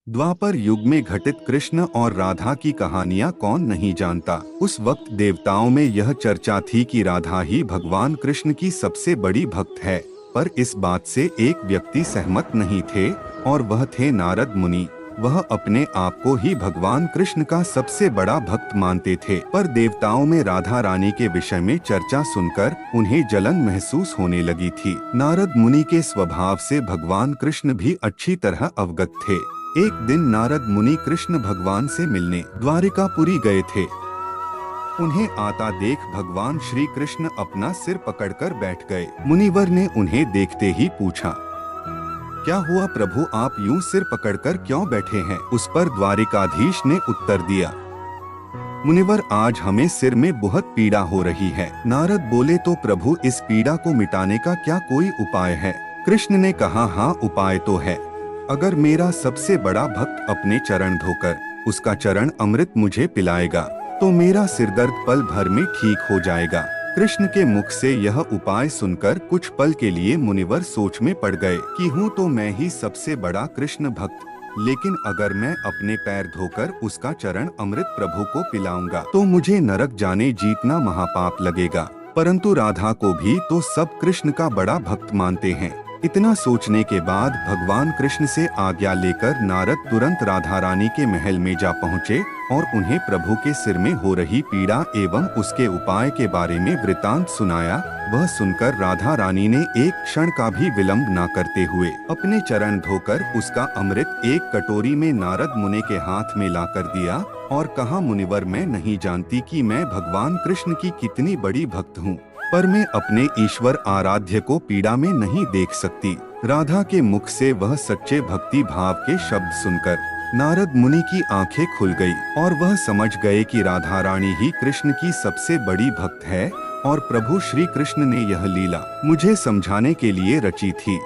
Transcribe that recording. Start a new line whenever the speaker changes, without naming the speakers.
द्वापर युग में घटित कृष्ण और राधा की कहानियां कौन नहीं जानता। उस वक्त देवताओं में यह चर्चा थी कि राधा ही भगवान कृष्ण की सबसे बड़ी भक्त है। पर इस बात से एक व्यक्ति सहमत नहीं थे और वह थे नारद मुनि। वह अपने आप को ही भगवान कृष्ण का सबसे बड़ा भक्त मानते थे, पर देवताओं में राधा रानी के विषय में चर्चा सुनकर उन्हें जलन महसूस होने लगी थी। नारद मुनि के स्वभाव से भगवान कृष्ण भी अच्छी तरह अवगत थे। एक दिन नारद मुनि कृष्ण भगवान से मिलने द्वारिकापुरी गए थे। उन्हें आता देख भगवान श्री कृष्ण अपना सिर पकड़कर बैठ गए। मुनिवर ने उन्हें देखते ही पूछा, क्या हुआ प्रभु, आप यूं सिर पकड़कर क्यों बैठे हैं? उस पर द्वारिकाधीश ने उत्तर दिया, मुनिवर, आज हमें सिर में बहुत पीड़ा हो रही है। नारद बोले, तो प्रभु, इस पीड़ा को मिटाने का क्या कोई उपाय है? कृष्ण ने कहा, हाँ, उपाय तो है। अगर मेरा सबसे बड़ा भक्त अपने चरण धोकर उसका चरण अमृत मुझे पिलाएगा तो मेरा सिरदर्द पल भर में ठीक हो जाएगा। कृष्ण के मुख से यह उपाय सुनकर कुछ पल के लिए मुनिवर सोच में पड़ गए कि हूँ तो मैं ही सबसे बड़ा कृष्ण भक्त, लेकिन अगर मैं अपने पैर धोकर उसका चरण अमृत प्रभु को पिलाऊंगा तो मुझे नरक जाने जीतना महापाप लगेगा। परंतु राधा को भी तो सब कृष्ण का बड़ा भक्त मानते हैं। इतना सोचने के बाद भगवान कृष्ण से आज्ञा लेकर नारद तुरंत राधा रानी के महल में जा पहुँचे और उन्हें प्रभु के सिर में हो रही पीड़ा एवं उसके उपाय के बारे में वृतांत सुनाया। वह सुनकर राधा रानी ने एक क्षण का भी विलंब न करते हुए अपने चरण धोकर उसका अमृत एक कटोरी में नारद मुनि के हाथ में लाकर दिया और कहा, मुनिवर, मैं नहीं जानती कि मैं भगवान कृष्ण की कितनी बड़ी भक्त हूँ, पर मैं अपने ईश्वर आराध्य को पीड़ा में नहीं देख सकती। राधा के मुख से वह सच्चे भक्ति भाव के शब्द सुनकर नारद मुनि की आंखें खुल गई और वह समझ गए कि राधा रानी ही कृष्ण की सबसे बड़ी भक्त है और प्रभु श्री कृष्ण ने यह लीला मुझे समझाने के लिए रची थी।